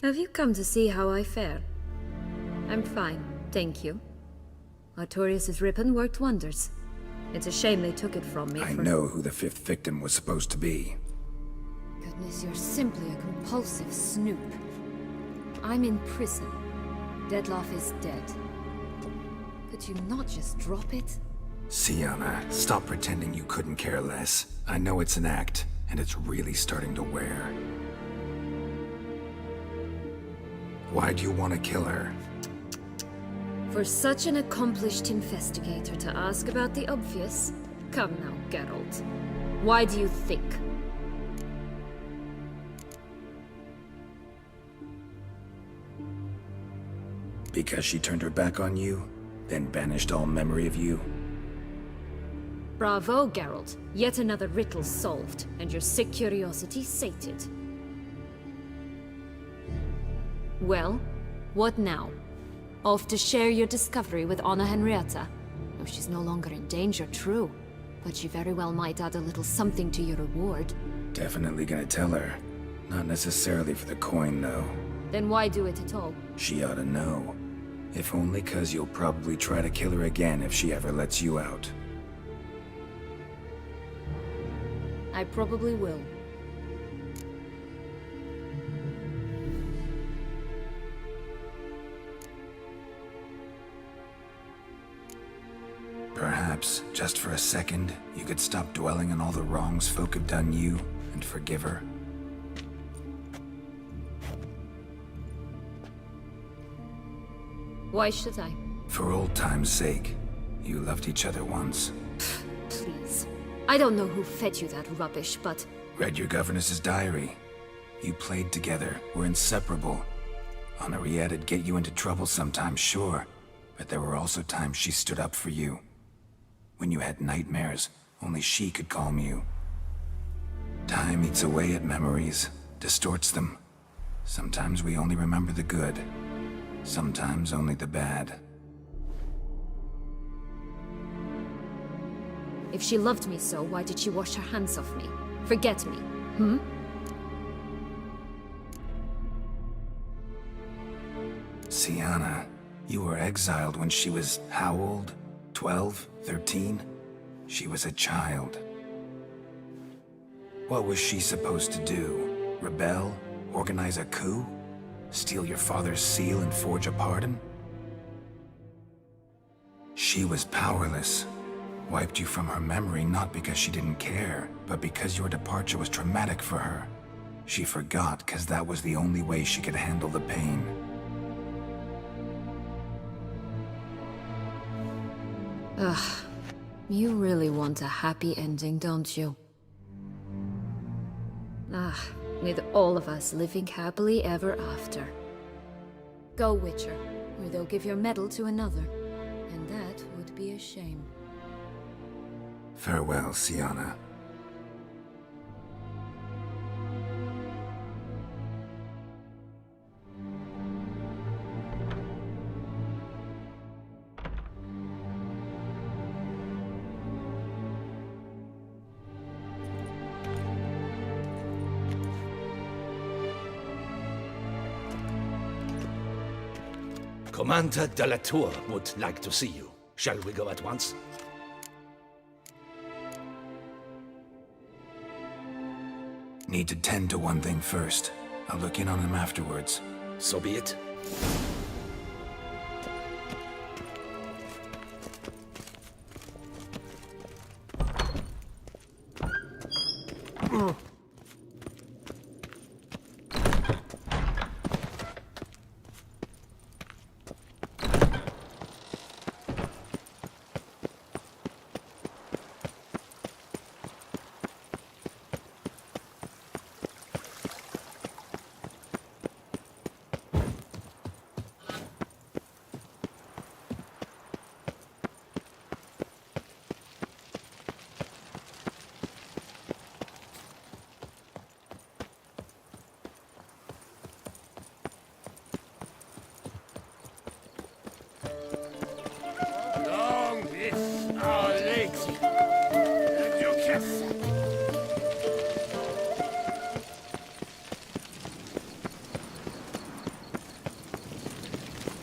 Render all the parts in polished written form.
Have you come to see how I fare? I'm fine, thank you. Artorius' ribbon worked wonders. It's a shame they took it from me. I know who the fifth victim was supposed to be. Goodness, you're simply a compulsive snoop. I'm in prison. Deadloff is dead. Could you not just drop it? Sienna, stop pretending you couldn't care less. I know it's an act, and it's really starting to wear. Why do you want to kill her? For such an accomplished investigator to ask about the obvious? Come now, Geralt. Why do you think? Because she turned her back on you, then banished all memory of you? Bravo, Geralt. Yet another riddle solved, and your sick curiosity sated. Well, what now? Off to share your discovery with Anna Henrietta? Oh, she's no longer in danger, true. But she very well might add a little something to your reward. Definitely gonna tell her. Not necessarily for the coin, though. Then why do it at all? She ought to know. If only 'cause you'll probably try to kill her again if she ever lets you out. I probably will. Perhaps, just for a second, you could stop dwelling on all the wrongs folk have done you and forgive her. Why should I? For old time's sake. You loved each other once. Please. I don't know who fed you that rubbish, but... Read your governess's diary. You played together, were inseparable. Henriette'd get you into trouble sometimes, sure. But there were also times she stood up for you. When you had nightmares, only she could calm you. Time eats away at memories, distorts them. Sometimes we only remember the good. Sometimes only the bad. If she loved me so, why did she wash her hands off me? Forget me, hmm? Sienna, you were exiled when she was how old? 12? 13? She was a child. What was she supposed to do? Rebel? Organize a coup? Steal your father's seal and forge a pardon? She was powerless. Wiped you from her memory not because she didn't care, but because your departure was traumatic for her. She forgot because that was the only way she could handle the pain. Ugh. You really want a happy ending, don't you? With all of us living happily ever after. Go, Witcher, or they'll give your medal to another. And that would be a shame. Farewell, Sienna. Commander de la Tour would like to see you. Shall we go at once? Need to tend to one thing first. I'll look in on him afterwards. So be it.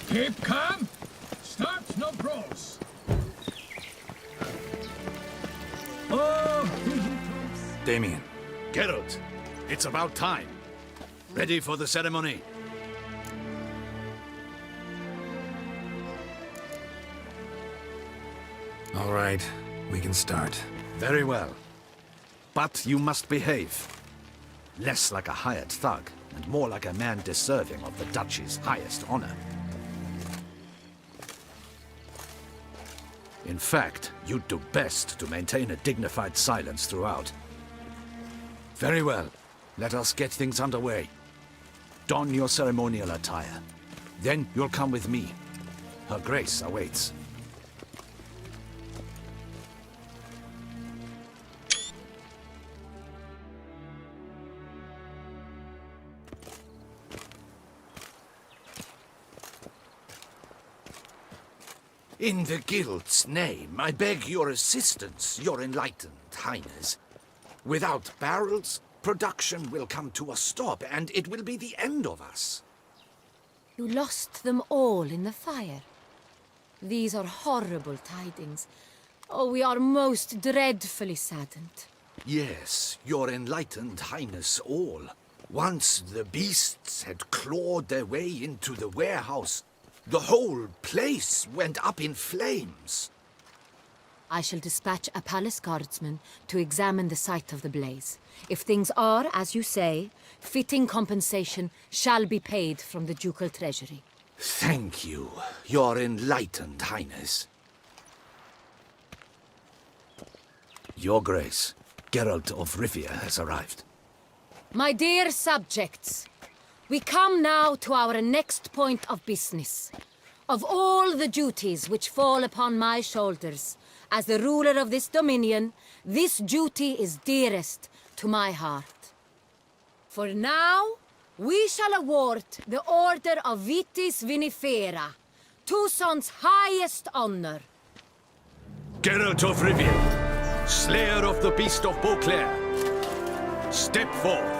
Keep calm. Start no brawls. Oh, Damien, Geralt, it's about time. Ready for the ceremony? all right, we can start. Very well. But you must behave. Less like a hired thug, and more like a man deserving of the Duchy's highest honor. In fact, you'd do best to maintain a dignified silence throughout. Very well. Let us get things underway. Don your ceremonial attire. Then you'll come with me. Her Grace awaits. In the Guild's name, I beg your assistance, your enlightened highness. Without barrels, production will come to a stop, and it will be the end of us. You lost them all in the fire. These are horrible tidings. Oh, we are most dreadfully saddened. Yes, your enlightened highness all. Once the beasts had clawed their way into the warehouse, the whole place went up in flames. I shall dispatch a palace guardsman to examine the site of the blaze. If things are, as you say, fitting compensation shall be paid from the ducal treasury. Thank you, your enlightened highness. Your Grace, Geralt of Rivia has arrived. My dear subjects, we come now to our next point of business. Of all the duties which fall upon my shoulders, as the ruler of this dominion, this duty is dearest to my heart. For now, we shall award the Order of Vitis Vinifera, Tucson's highest honor. Geralt of Rivia, slayer of the beast of Beauclair, step forth.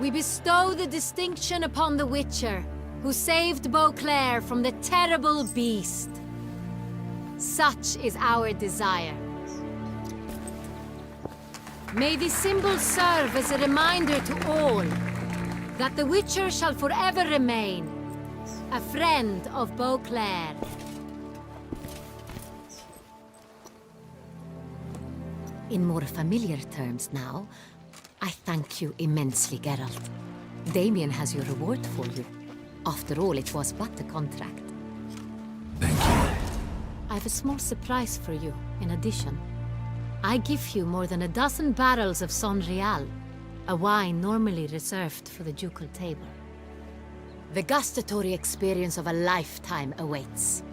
We bestow the distinction upon the Witcher, who saved Beauclair from the terrible beast. Such is our desire. May this symbol serve as a reminder to all that the Witcher shall forever remain a friend of Beauclair. In more familiar terms now, I thank you immensely, Geralt. Damien has your reward for you. After all, it was but a contract. Thank you. I have a small surprise for you, in addition. I give you more than a dozen barrels of Son Real, a wine normally reserved for the ducal table. The gustatory experience of a lifetime awaits.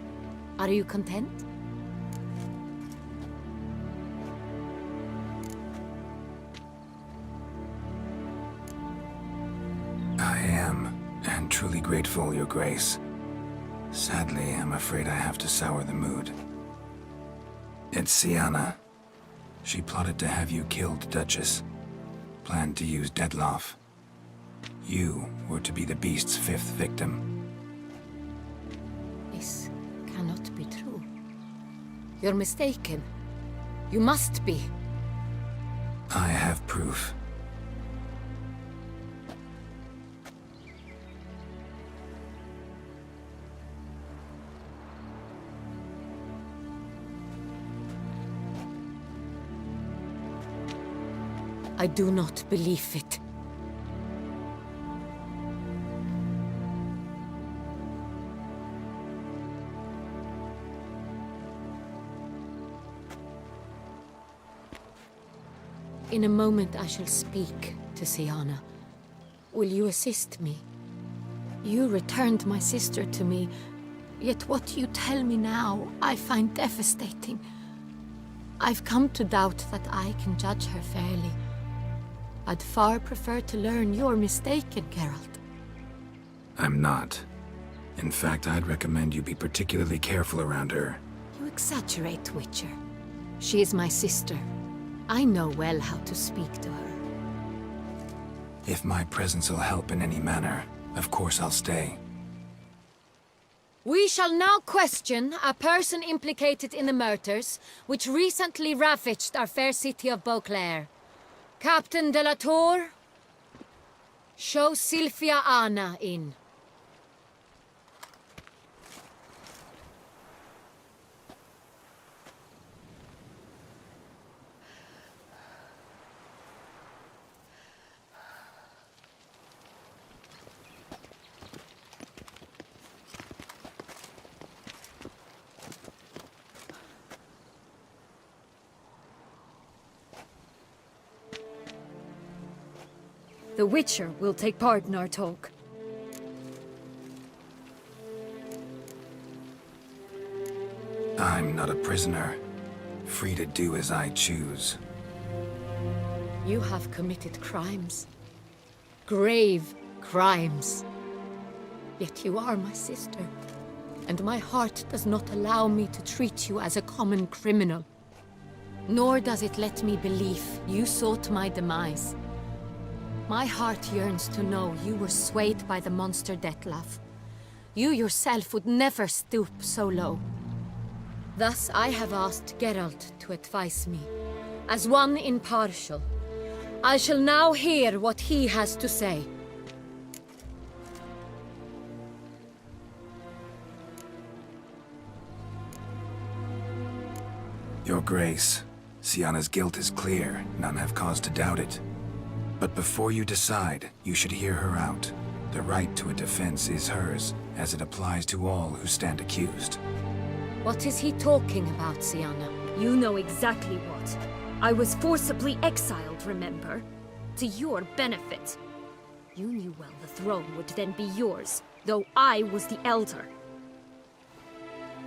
Are you content? I am, and truly grateful, Your Grace. Sadly, I'm afraid I have to sour the mood. It's Sienna. She plotted to have you killed, Duchess. Planned to use Detloff. You were to be the beast's fifth victim. This cannot be true. You're mistaken. You must be. I have proof. I do not believe it. In a moment I shall speak to Sienna. Will you assist me? You returned my sister to me, yet what you tell me now I find devastating. I've come to doubt that I can judge her fairly. I'd far prefer to learn you're mistaken, Geralt. I'm not. In fact, I'd recommend you be particularly careful around her. You exaggerate, Witcher. She is my sister. I know well how to speak to her. If my presence will help in any manner, of course I'll stay. We shall now question a person implicated in the murders which recently ravaged our fair city of Beauclair. Captain de la Tour, show Sylvia Anna in. The Witcher will take part in our talk. I'm not a prisoner, free to do as I choose. You have committed crimes. Grave crimes. Yet you are my sister, and my heart does not allow me to treat you as a common criminal. Nor does it let me believe you sought my demise. My heart yearns to know you were swayed by the monster Dettlaff. You yourself would never stoop so low. Thus I have asked Geralt to advise me, as one impartial. I shall now hear what he has to say. Your Grace, Syanna's guilt is clear. None have cause to doubt it. But before you decide, you should hear her out. The right to a defense is hers, as it applies to all who stand accused. What is he talking about, Syanna? You know exactly what. I was forcibly exiled, remember? To your benefit. You knew well the throne would then be yours, though I was the elder.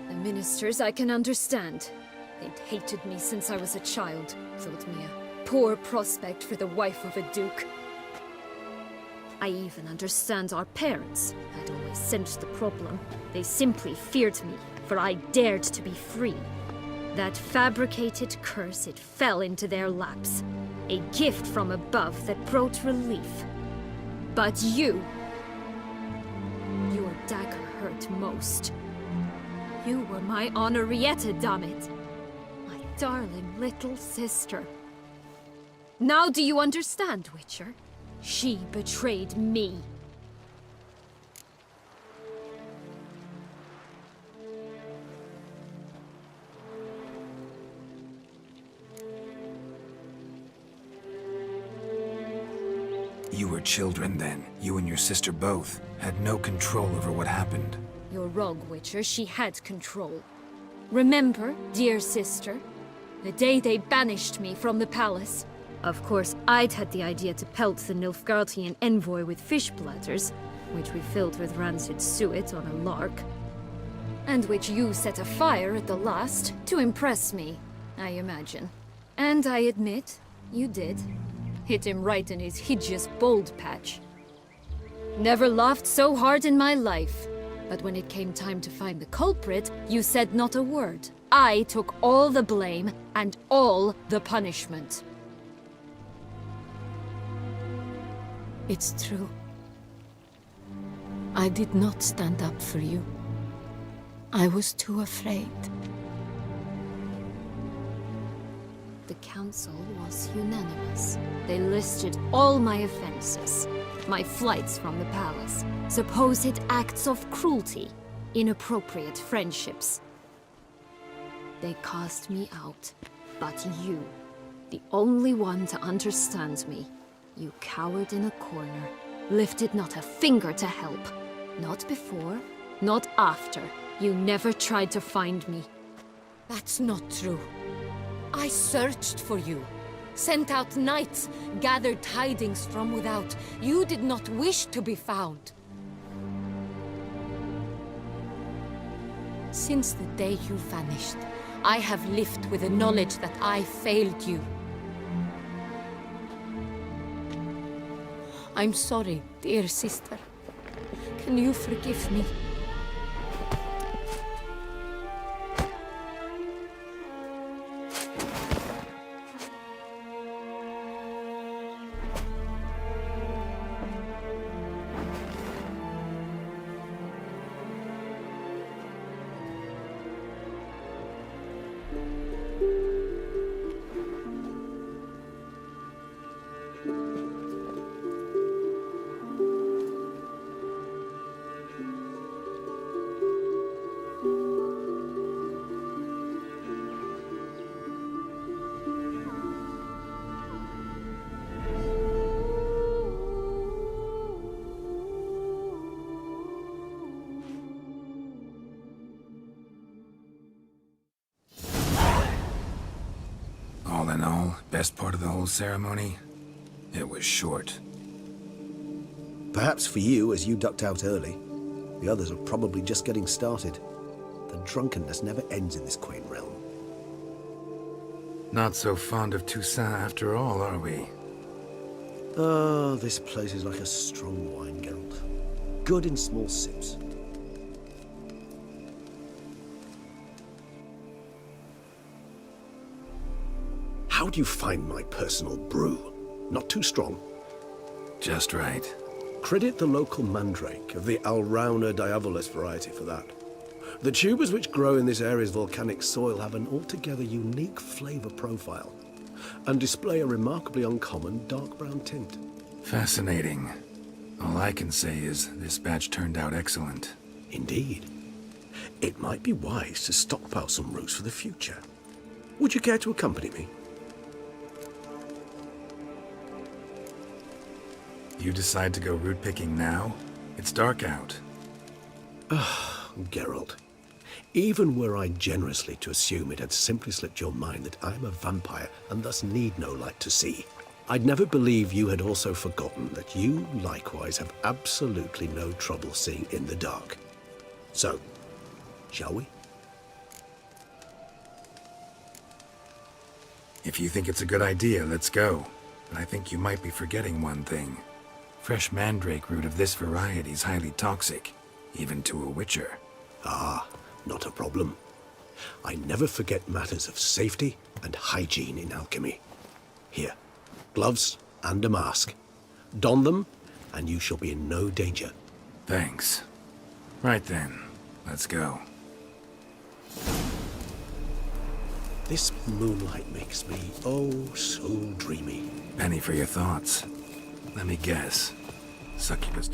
The ministers I can understand. They'd hated me since I was a child, thought me a poor prospect for the wife of a duke. I even understand our parents. I'd always sensed the problem. They simply feared me, for I dared to be free. That fabricated curse, it fell into their laps. A gift from above that brought relief. But you... your dagger hurt most. You were my Henrietta, dammit. My darling little sister. Now do you understand, Witcher? She betrayed me. You were children then. You and your sister both had no control over what happened. You're wrong, Witcher. She had control. Remember, dear sister, the day they banished me from the palace? Of course, I'd had the idea to pelt the Nilfgaardian envoy with fish bladders, which we filled with rancid suet on a lark. And which you set afire at the last, to impress me, I imagine. And I admit, you did. Hit him right in his hideous bald patch. Never laughed so hard in my life. But when it came time to find the culprit, you said not a word. I took all the blame and all the punishment. It's true. I did not stand up for you. I was too afraid. The council was unanimous. They listed all my offenses. My flights from the palace, supposed acts of cruelty, inappropriate friendships. They cast me out. But you, the only one to understand me, you cowered in a corner, lifted not a finger to help. Not before, not after. You never tried to find me. That's not true. I searched for you, sent out knights, gathered tidings from without. You did not wish to be found. Since the day you vanished, I have lived with the knowledge that I failed you. I'm sorry, dear sister. Can you forgive me? All in all, best part of the whole ceremony? It was short. Perhaps for you, as you ducked out early. The others are probably just getting started. The drunkenness never ends in this quaint realm. Not so fond of Toussaint after all, are we? Oh, this place is like a strong wine, Geralt. Good in small sips. How do you find my personal brew? Not too strong? Just right. Credit the local mandrake of the Alrauna diavolis variety for that. The tubers which grow in this area's volcanic soil have an altogether unique flavor profile and display a remarkably uncommon dark brown tint. Fascinating. All I can say is this batch turned out excellent. Indeed. It might be wise to stockpile some roots for the future. Would you care to accompany me? You decide to go root picking now? It's dark out. Geralt, even were I generously to assume it had simply slipped your mind that I'm a vampire and thus need no light to see, I'd never believe you had also forgotten that you likewise have absolutely no trouble seeing in the dark. So, shall we? If you think it's a good idea, let's go. But I think you might be forgetting one thing. Fresh mandrake root of this variety is highly toxic, even to a witcher. Ah, not a problem. I never forget matters of safety and hygiene in alchemy. Here, gloves and a mask. Don them, and you shall be in no danger. Thanks. Right then, let's go. This moonlight makes me, oh, so dreamy. Penny for your thoughts. Let me guess. Succubus.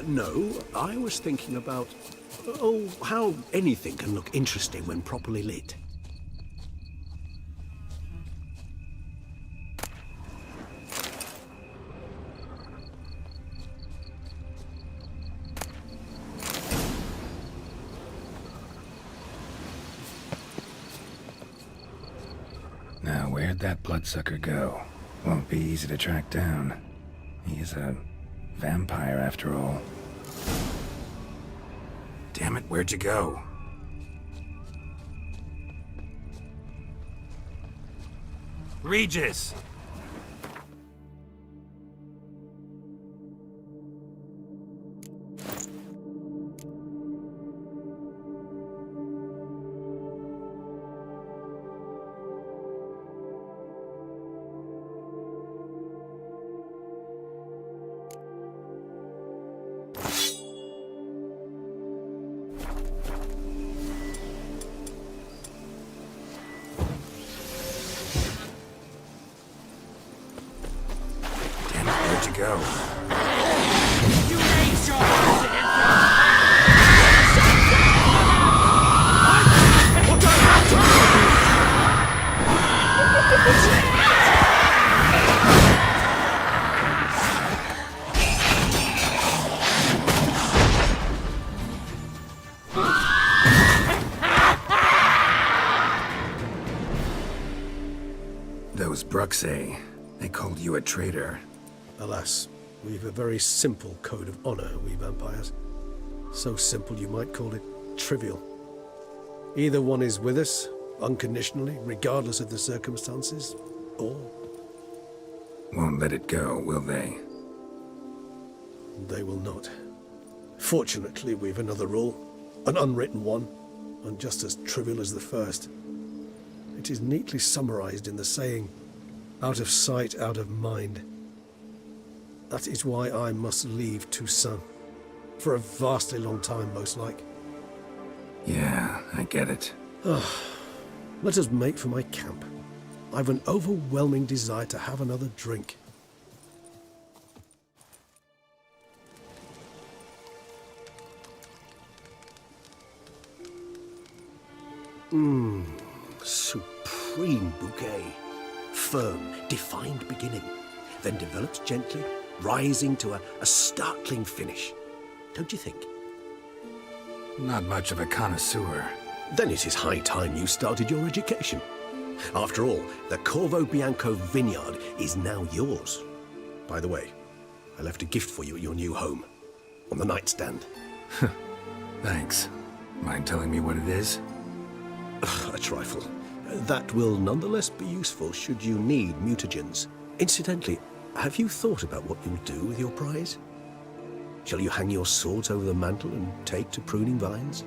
No, I was thinking about, oh, how anything can look interesting when properly lit. Now, where'd that bloodsucker go? Won't be easy to track down. He's a vampire after all. Damn it, where'd you go? Regis! Where'd you go? You raise your Those Bruxay, they called you a traitor. Alas, we've a very simple code of honor, we vampires. So simple you might call it trivial. Either one is with us, unconditionally, regardless of the circumstances, or... Won't let it go, will they? They will not. Fortunately, we've another rule, an unwritten one, and just as trivial as the first. It is neatly summarized in the saying, out of sight, out of mind. That is why I must leave Toussaint. For a vastly long time, most like. Yeah, I get it. Let us make for my camp. I've an overwhelming desire to have another drink. Supreme bouquet. Firm, defined beginning, then develops gently, rising to a startling finish. Don't you think? Not much of a connoisseur. Then it is high time you started your education. After all, the Corvo Bianco vineyard is now yours. By the way, I left a gift for you at your new home, on the nightstand. Thanks. Mind telling me what it is? A trifle. That will nonetheless be useful should you need mutagens. Incidentally, have you thought about what you'll do with your prize? Shall you hang your swords over the mantle and take to pruning vines?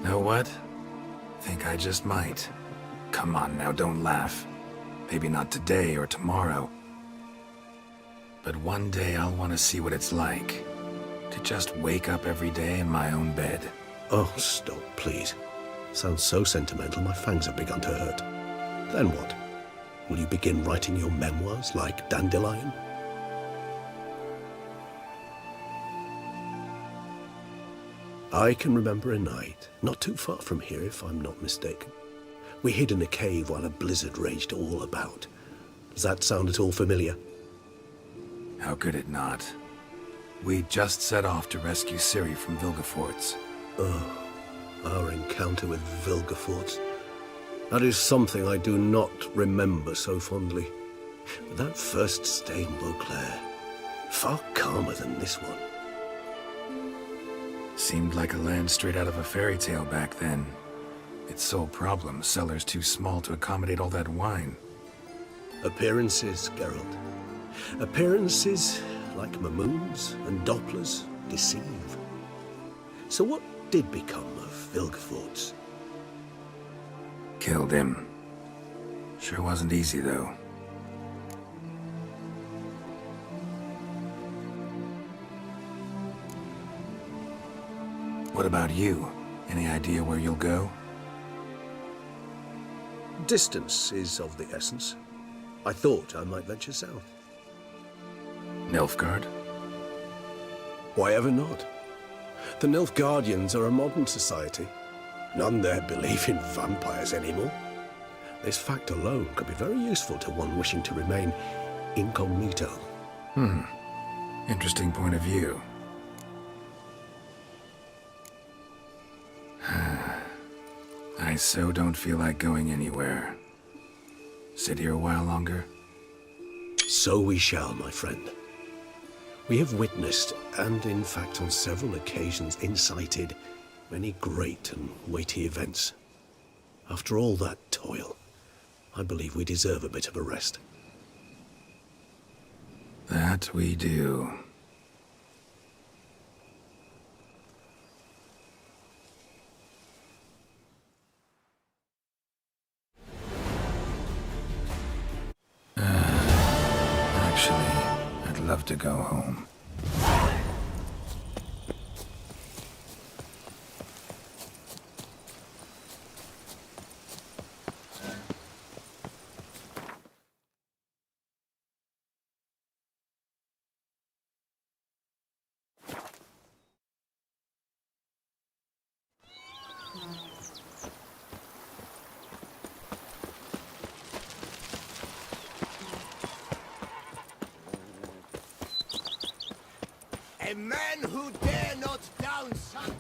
Know what? Think I just might. Come on now, don't laugh. Maybe not today or tomorrow. But one day I'll want to see what it's like. To just wake up every day in my own bed. Oh, stop, please. Sounds so sentimental, my fangs have begun to hurt. Then what? Will you begin writing your memoirs like Dandelion? I can remember a night, not too far from here if I'm not mistaken. We hid in a cave while a blizzard raged all about. Does that sound at all familiar? How could it not? We just set off to rescue Ciri from Vilgefortz. Oh, our encounter with Vilgefortz. That is something I do not remember so fondly. But that first stay in Beauclair, far calmer than this one. Seemed like a land straight out of a fairy tale back then. Its sole problem, cellars too small to accommodate all that wine. Appearances, Geralt. Appearances, like Mamoons and Dopplers, deceive. So what did become of Vilgefortz? Killed him. Sure wasn't easy, though. What about you? Any idea where you'll go? Distance is of the essence. I thought I might venture south. Nilfgaard? Why ever not? The Nilfgaardians are a modern society. None there believe in vampires anymore. This fact alone could be very useful to one wishing to remain incognito. Interesting point of view. I so don't feel like going anywhere. Sit here a while longer? So we shall, my friend. We have witnessed, and in fact on several occasions incited, many great and weighty events. After all that toil, I believe we deserve a bit of a rest. That we do. Actually, I'd love to go home. A man who dare not downside.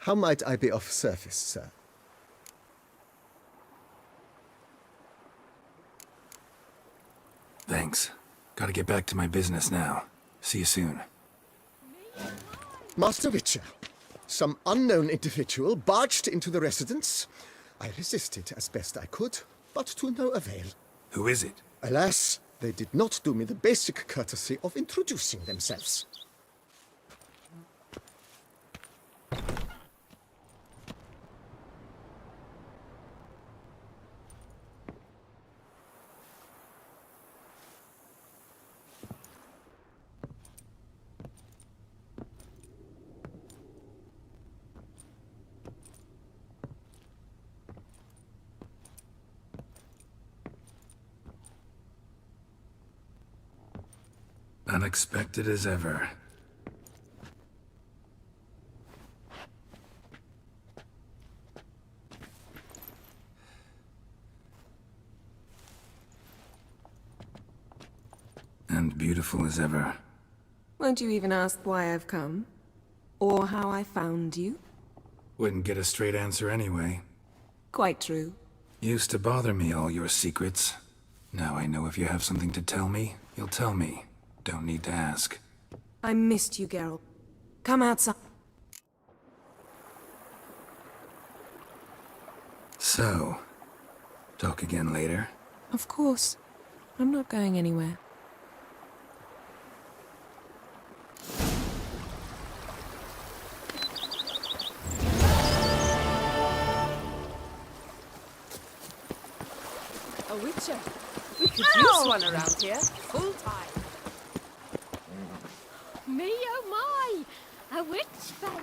How might I be of service, sir? Thanks. Gotta get back to my business now. See you soon. Master Witcher, some unknown individual barged into the residence. I resisted as best I could, but to no avail. Who is it? Alas, they did not do me the basic courtesy of introducing themselves. Unexpected as ever. And beautiful as ever. Won't you even ask why I've come? Or how I found you? Wouldn't get a straight answer anyway. Quite true. Used to bother me, all your secrets. Now I know if you have something to tell me, you'll tell me. Don't need to ask. I missed you, Geralt. Come outside. So, talk again later? Of course. I'm not going anywhere. A witcher. We could use one around here. Full time. Me oh my! A witch fella!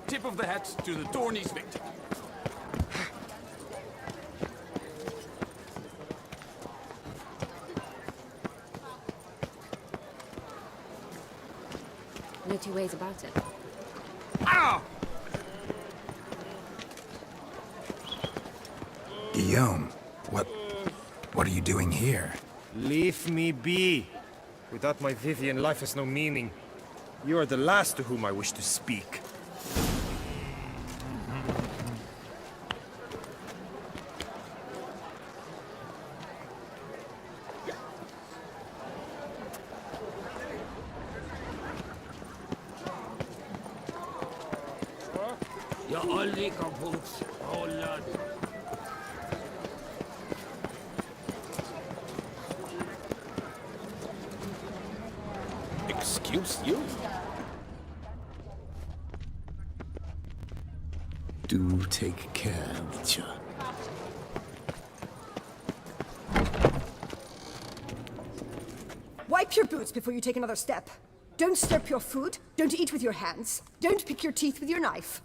Tip of the hat to the Dornies victim. No two ways about it. Ow! Guillaume, what are you doing here? Leave me be. Without my Vivian, life has no meaning. You are the last to whom I wish to speak. Ja, alle kaputt. Holland. Excuse you? Do take care, Witcher. Wipe your boots before you take another step. Don't slurp your food. Don't eat with your hands. Don't pick your teeth with your knife.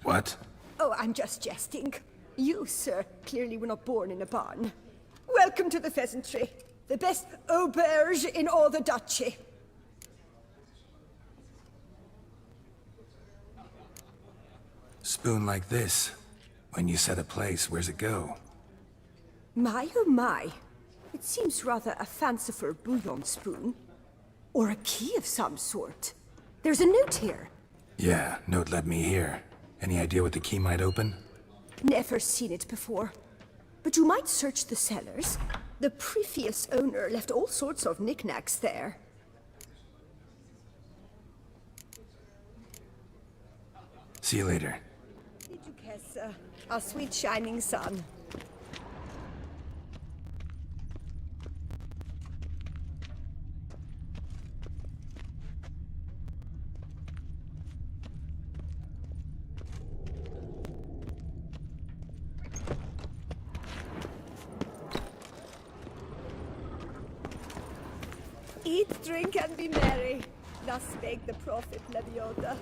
What? Oh, I'm just jesting. You, sir, clearly were not born in a barn. Welcome to the pheasantry. The best auberge in all the duchy. Spoon like this. When you set a place, where's it go? My, oh my. It seems rather a fanciful bouillon spoon. Or a key of some sort. There's a note here. Yeah, note led me here. Any idea what the key might open? Never seen it before. But you might search the cellars. The previous owner left all sorts of knickknacks there. See you later. Did you guess, our sweet shining sun? Eat, drink, and be merry. Thus spake the prophet Leviosa.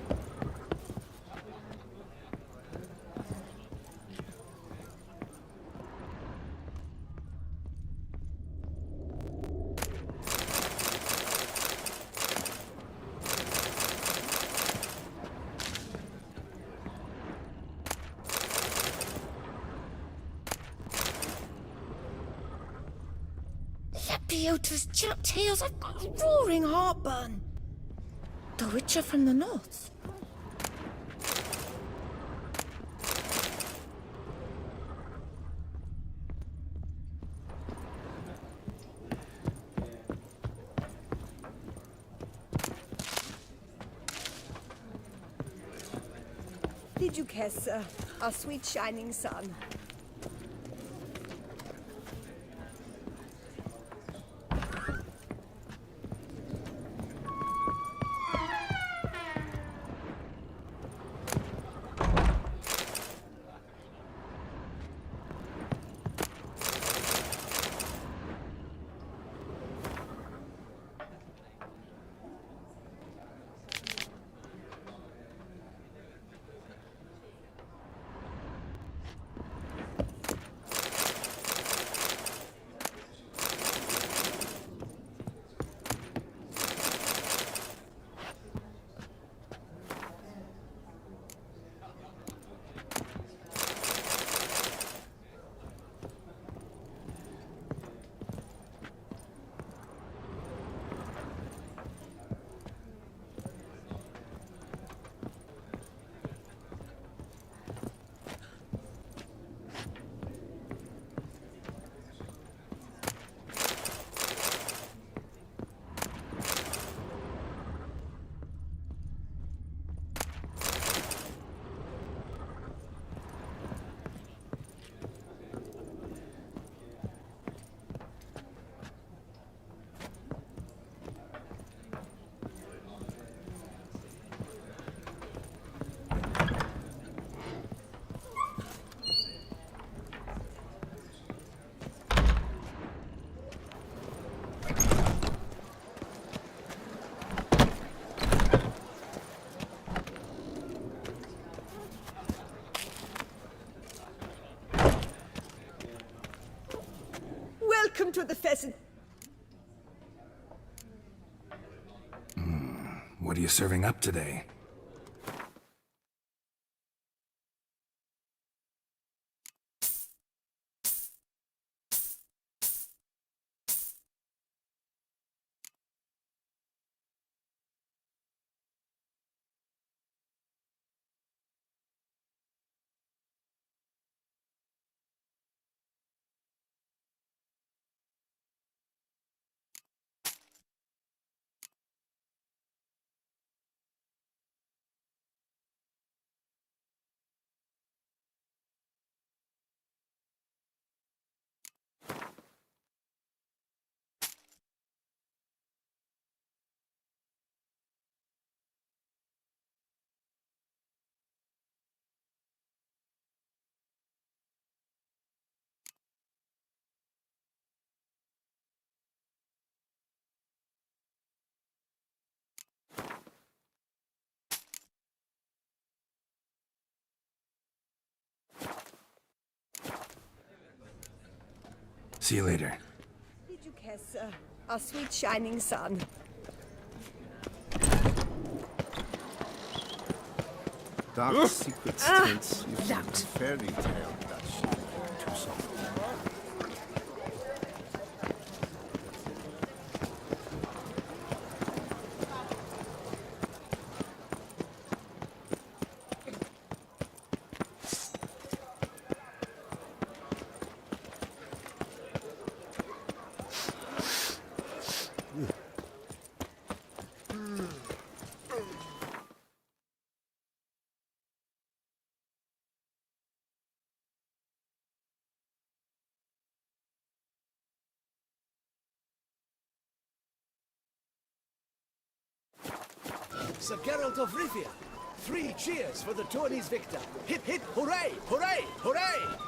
Lebiota's chapped heels, I've got a roaring heartburn. The Witcher from the north. Did you guess, our sweet shining sun? Welcome to the pheasant. What are you serving up today? See you later. Did you kiss our sweet shining sun? Dark secrets tense used to be fairy tale Dutch. Too soft. Sir Geralt of Rivia, 3 cheers for the tourney's victor. Hip hip hooray, hooray, hooray!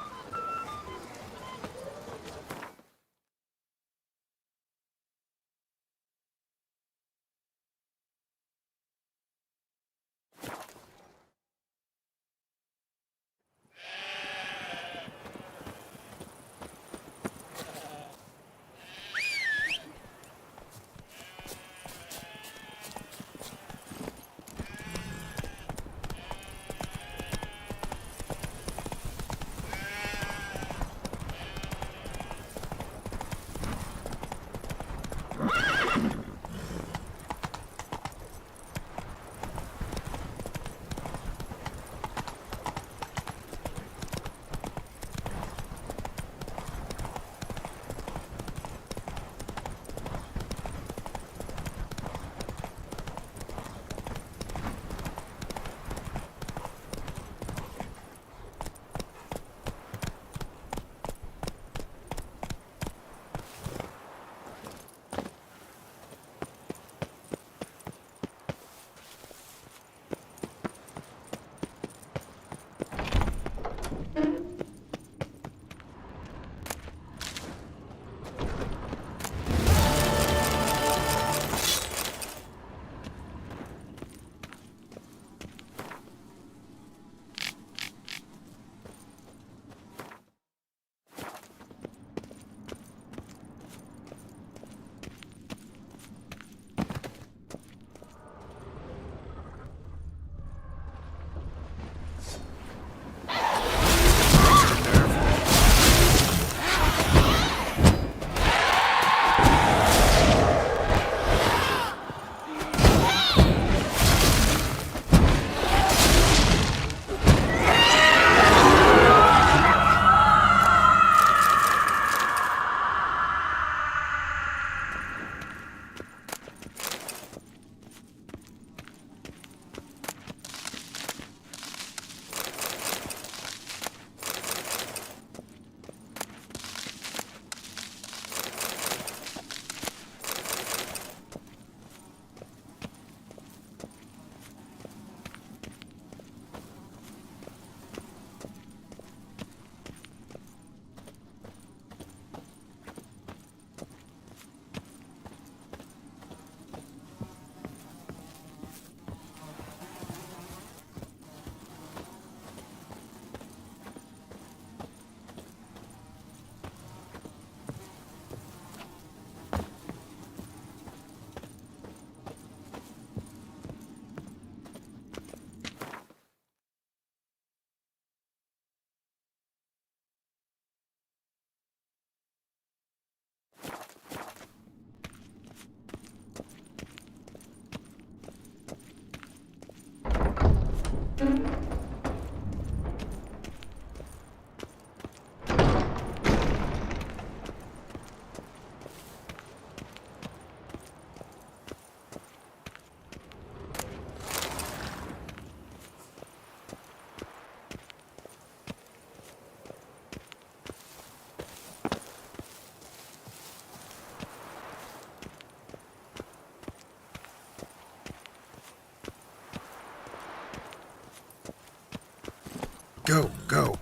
Go, go.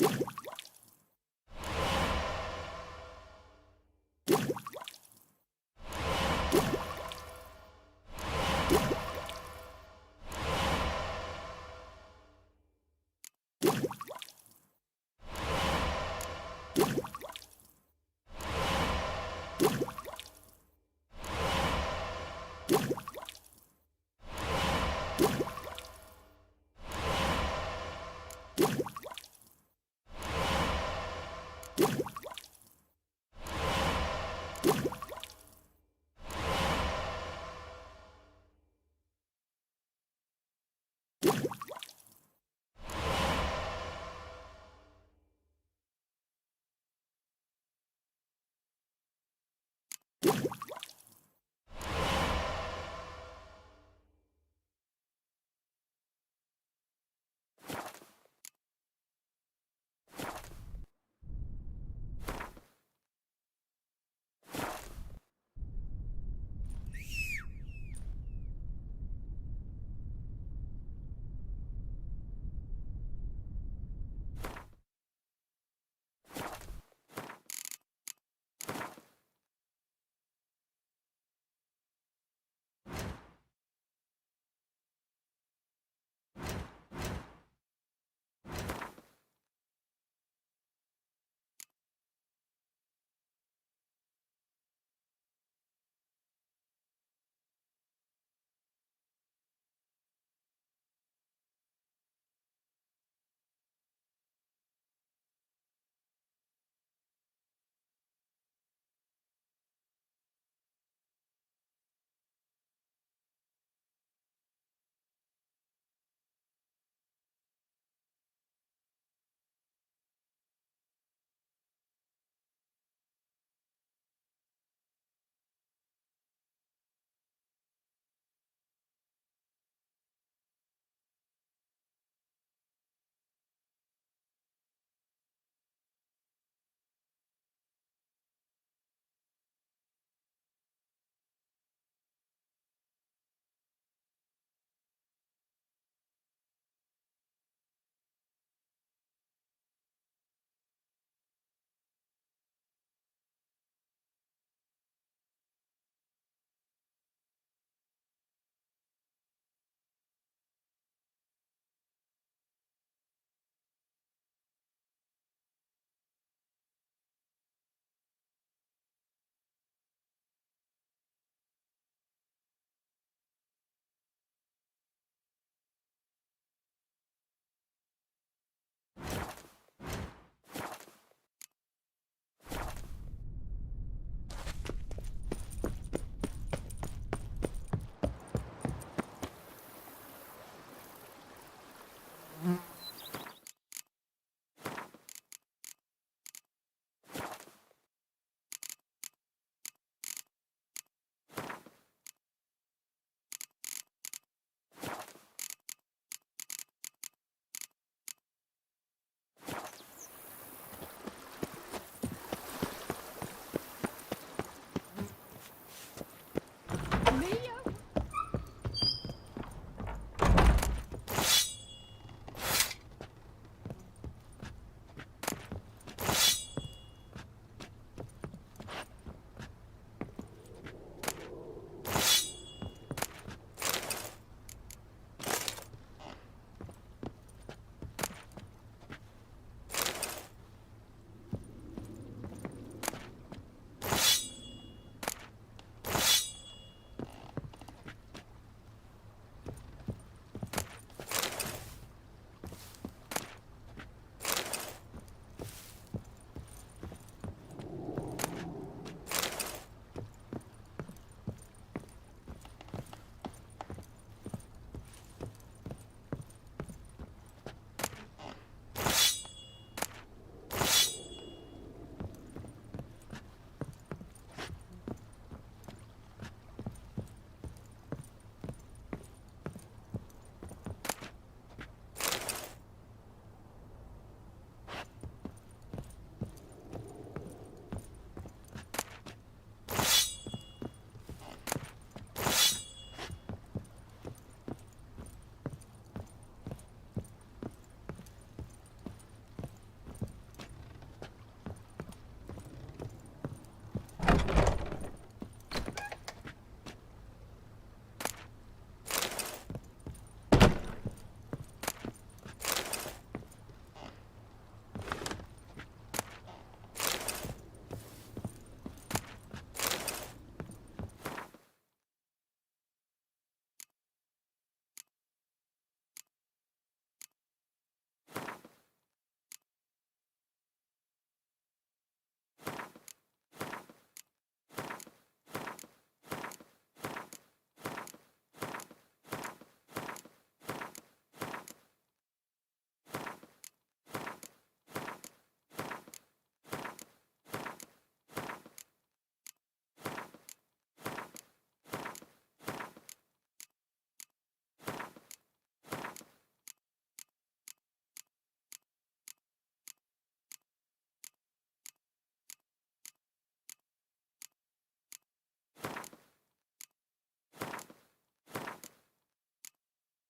You